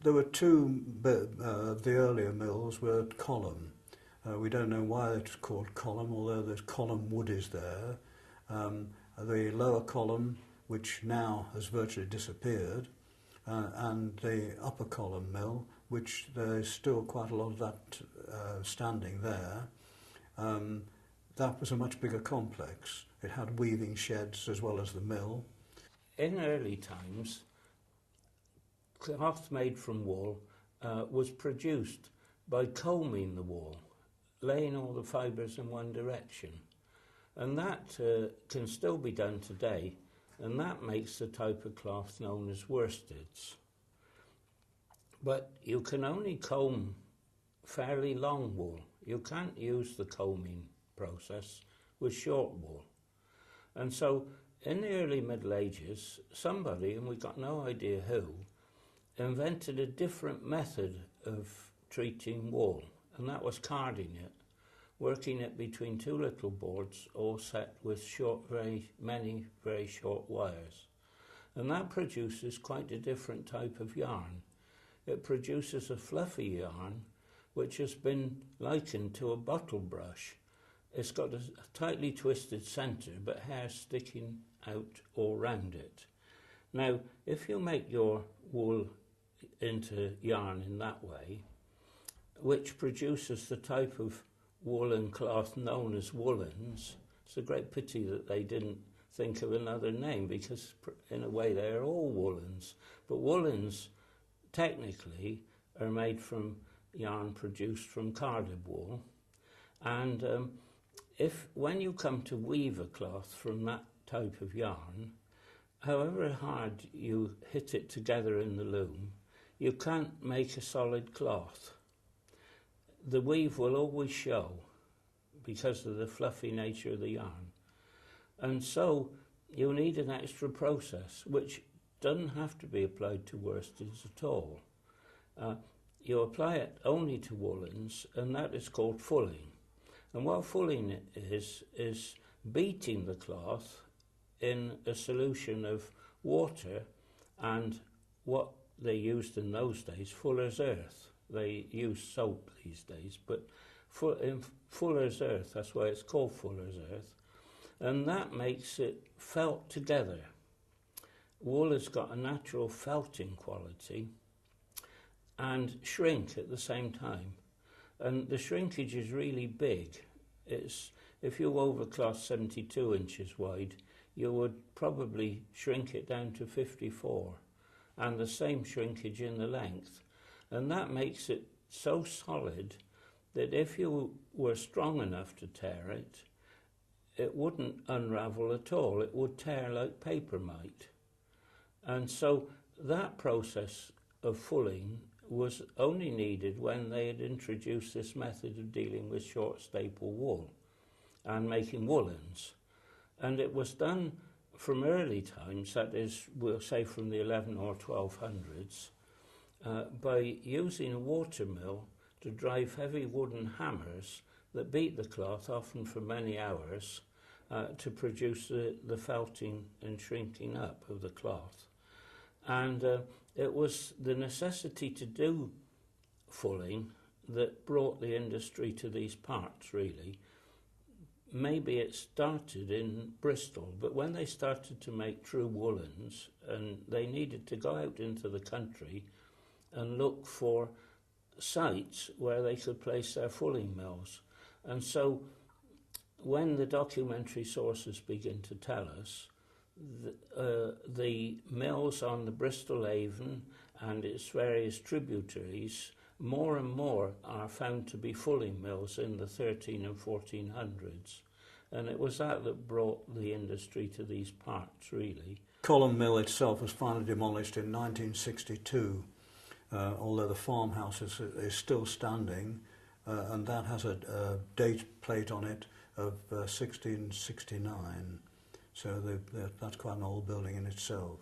There were two of the earlier mills were collum. We don't know why it's called collum, although the collum wood is there. The lower column, which now has virtually disappeared, and the upper column mill, which there is still quite a lot of that standing there. That was a much bigger complex. It had weaving sheds as well as the mill. In early times, cloth made from wool was produced by combing the wool, laying all the fibres in one direction. And that can still be done today, and that makes the type of cloth known as worsteds. But you can only comb fairly long wool. You can't use the combing process with short wool. And so in the early Middle Ages, somebody, and we've got no idea who, invented a different method of treating wool, and that was carding it, working it between two little boards all set with very short wires. And that produces quite a different type of yarn. It produces a fluffy yarn which has been likened to a bottle brush. It's got a tightly twisted centre but hair sticking out all round it. Now, if you make your wool into yarn in that way, which produces the type of woolen cloth known as woolens, it's a great pity that they didn't think of another name, because in a way they are all woolens. But woolens technically are made from yarn produced from carded wool, and when you come to weave a cloth from that type of yarn, however hard you hit it together in the loom, you can't make a solid cloth. The weave will always show because of the fluffy nature of the yarn. And so you need an extra process, which doesn't have to be applied to worsteds at all. You apply it only to woolens, and that is called fulling. And what fulling is beating the cloth in a solution of water and what they used in those days, fuller's earth. They use soap these days, but in fuller's earth, that's why it's called fuller's earth, and that makes it felt together. Wool has got a natural felting quality and shrink at the same time. And the shrinkage is really big. If you over cloth 72 inches wide, you would probably shrink it down to 54, and the same shrinkage in the length. And that makes it so solid that if you were strong enough to tear it, it wouldn't unravel at all. It would tear like paper might. And so that process of fulling was only needed when they had introduced this method of dealing with short staple wool and making woolens. And it was done from early times, that is, we'll say from the 11 or 1200s, by using a water mill to drive heavy wooden hammers that beat the cloth, often for many hours, to produce the felting and shrinking up of the cloth. And it was the necessity to do fulling that brought the industry to these parts, really. Maybe it started in Bristol, but when they started to make true woolens, and they needed to go out into the country and look for sites where they could place their fulling mills. And so when the documentary sources begin to tell us, the mills on the Bristol Avon and its various tributaries, more and more are found to be fulling mills in the 13 and 1400s. And it was that brought the industry to these parts, really. Collum Mill itself was finally demolished in 1962, although the farmhouse is still standing, and that has a date plate on it of 1669. So that's quite an old building in itself.